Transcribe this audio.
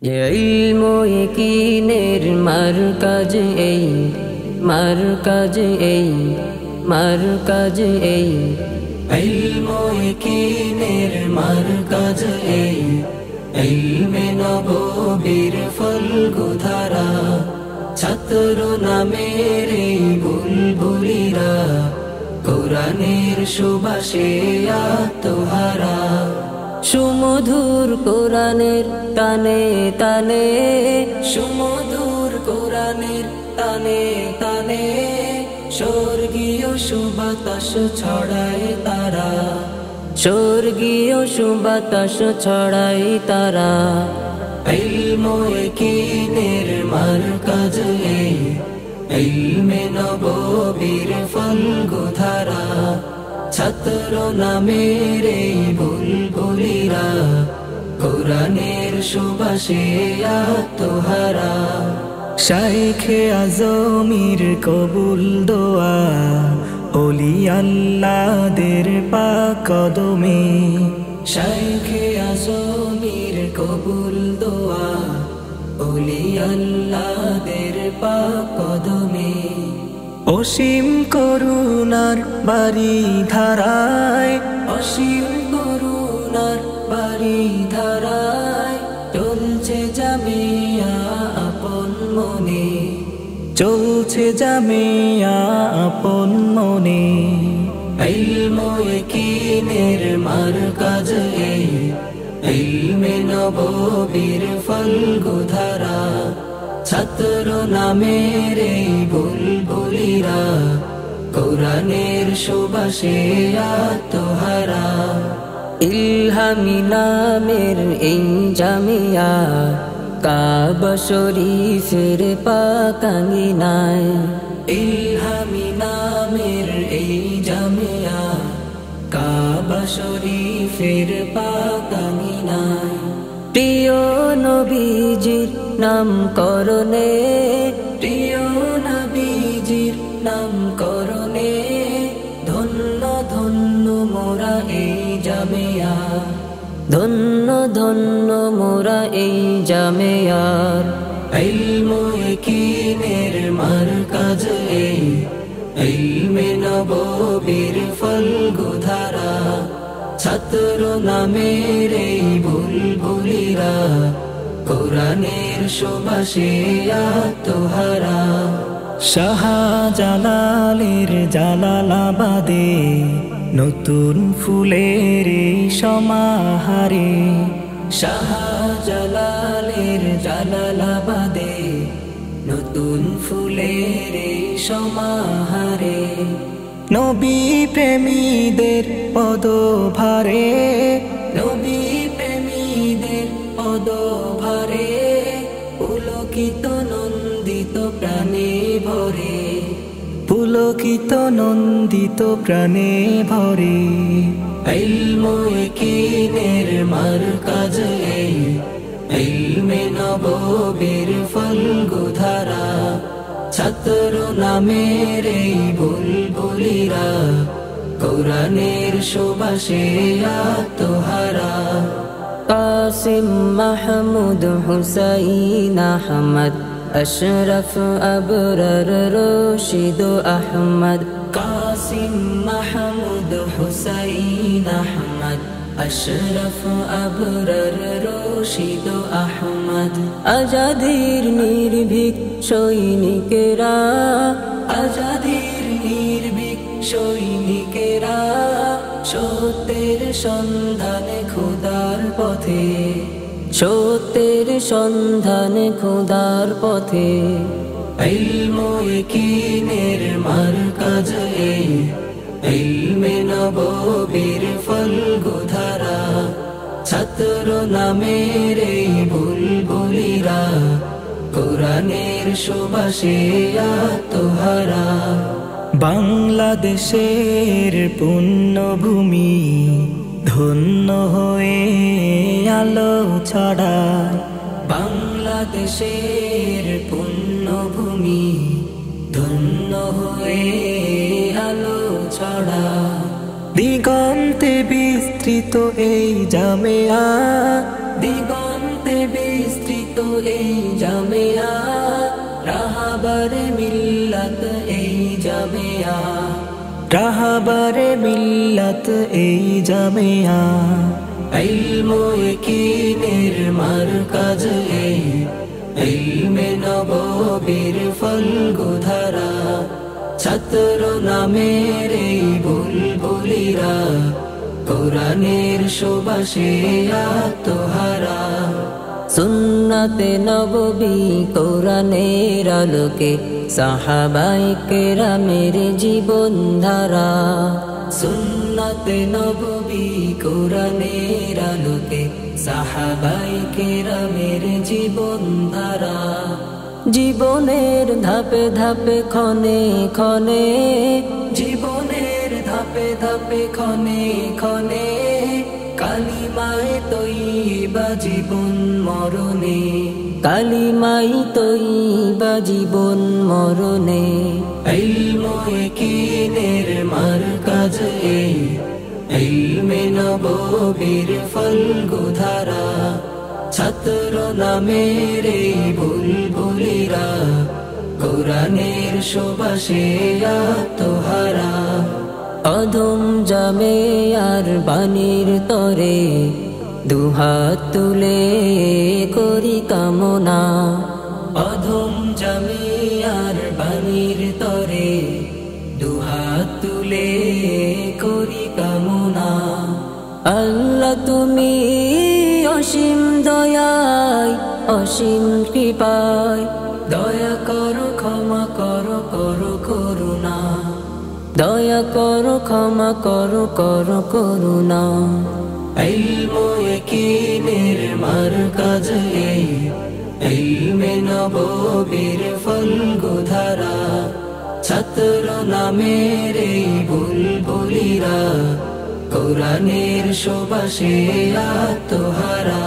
যে ইলমু ইয়াকিনের মারকাজ এই, মারকাজ এই, মারকাজ এই। ইলমু ইয়াকিনের মারকাজ এই, ইলমে নববীর ফলগুধারা। ছাত্র নামের এই বুলবুলিরা, কোরআনের সুবাসে আত্মহারা। সুমধুর কোরআনের তানে তানে, সুমধুর কোরআনের তানে তানে, স্বর্গীয় সুবাতাস ছড়ায় তারা, স্বর্গীয় সুবাতাস ছড়ায় তারা। ইলমু ইয়াকিনের মারকাজ এই, ইলমে নববীর ফলগুধারা। ছাত্র নামের এই বুলবুলিরা, কোরআনের সুবাসে আত্মহারা। শাইখে আজমির কবুল দোয়া, ওলি আল্লাহদের পাক কদমে। শাইখে আজমির কবুল দোয়া, ওলি আল্লাহদের পাক কদমে। অসীম করুণার বাড়ি ধারায়, অসীম করুণার বাড়ি ধারায়, চলছে জামিয়া আপন মনে, চলছে জামিয়া আপন মনে। ইলমু ইয়াকিনের মারকাজ এই, ইলমে নববীর ফলগুধারা। ছাত্র নামের এই বুলবুলিরা, কোরআনের সুবাসে আত্মহারা। ইলহামি নামের এই জামিয়া, কাবা শরীফের পাক আঙিনায়। ইলহামি নামের এই জামিয়া, কাবা শরীফের পাক আঙিনায়। প্রিয় নবীজির নাম করণে, প্রিয় নবীজির নাম করণে, ধন্য ধন্য মোরা এই জামিয়া, ধন্য ধন্য মোরা এই জামিয়ার। ইলমু ইয়াকিনের মারকাজ এই, ইলমে নববীর ফলগুধারা। ছাত্র নামের এই বুলবুলিরা, কোরআনের সুবাসে আত্মহারা। শাহজালালের জালালাবাদে, নতুন ফুলের এই সমাহারে। শাহজালালের জালালাবাদে, নতুন ফুলের এই সমাহারে। নবী প্রেমীদের পদভারে, নবী প্রেমীদের পদভারে, পুলকিত নন্দিত প্রাণে ভরে, পুলকিত নন্দিত প্রাণে ভরে। ইলমু ইয়াকিনের মারকাজ এই, ইলমে নববীর ফলগুধারা। ছাত্র নামের এই বুলবুলিরা, কোরআনের সুবাসে আত্মহারা। কাসিম মাহমুদ হুসাইন আহমদ, আশরাফ আবরার রশিদ আহমদ। কাসিম মাহমুদ হুসাইন আহমদ, আশরাফ আবরার রশিদ আহমদ। আজাদির নির্ভীক সৈনিকেরা, আজাদির নির্ভীক সৈনিকেরা, সত্যের সন্ধানে খোদার পথে, সত্যের সন্ধানে খোদার পথে। ইলমু ইয়াকিনের মারকাজ এই, ইলমে নববীর ফলগুধারা। ছাত্র নামের এই বুলবুলিরা, কোরআনের সুবাসে আত্মহারা। বাংলাদেশের পুণ্যভূমি, ধন্য হয়ে আলো ছড়ায়। বাংলাদেশের পুণ্যভূমি, ধন্য হয়ে আলো ছড়ায়। দিগন্তে বিস্তৃত এই জামিয়া, দিগন্তে বিস্তৃত এই জামিয়া রাহাবারে মিল্লাত এই জামিয়া রাহাবারে মিল্লাত এই জামিয়া ইলমু ইয়াকিনের মারকাজ এই ইলমে নববীর ফলগুধারা ছাত্র নামের এই বুলবুলিরা কোরআনের সুবাসে আত্মহারা সুন্নাতে নববী কোরআনের আলোকে সাহাবায়ে কেরামের জীবন ধারা সুন্নাতে নববী কোরআনের আলোকে সাহাবায়ে কেরামের জীবন ধারা জীবনের ধাপে ধাপে ক্ষণে ক্ষণে জীবনের ধাপে ধাপে ক্ষণে ক্ষণে কালিমায়ে তয়্যিবা জীবন মরণে কালিমায়ে তয়্যিবা জীবন মরণে ইলমু ইয়াকিনের মারকাজ এই ইলমে নববীর ফলগুধারা ছাত্র নামের এই বুলবুলিরা কোরআনের সুবাসে আত্মহারা অধম জামিয়ার বাণীর তরে দুহাত তুলে করি কামনা অধম জামিয়ার বাণীর তরে দুহাত তুলে করি কামনা আল্লাহ তুমি অসীম দয়ায় অসীম কৃপায় দয়া করো ক্ষমা করো করো করুণা দয়া করো ক্ষমা করো করো করুণা ইলমু ইয়াকিনের মারকাজ এই ইলমে নববীর ফলগুধারা ছাত্র নামের এই বুলবুলিরা কোরআনের সুবাসে আত্মহারা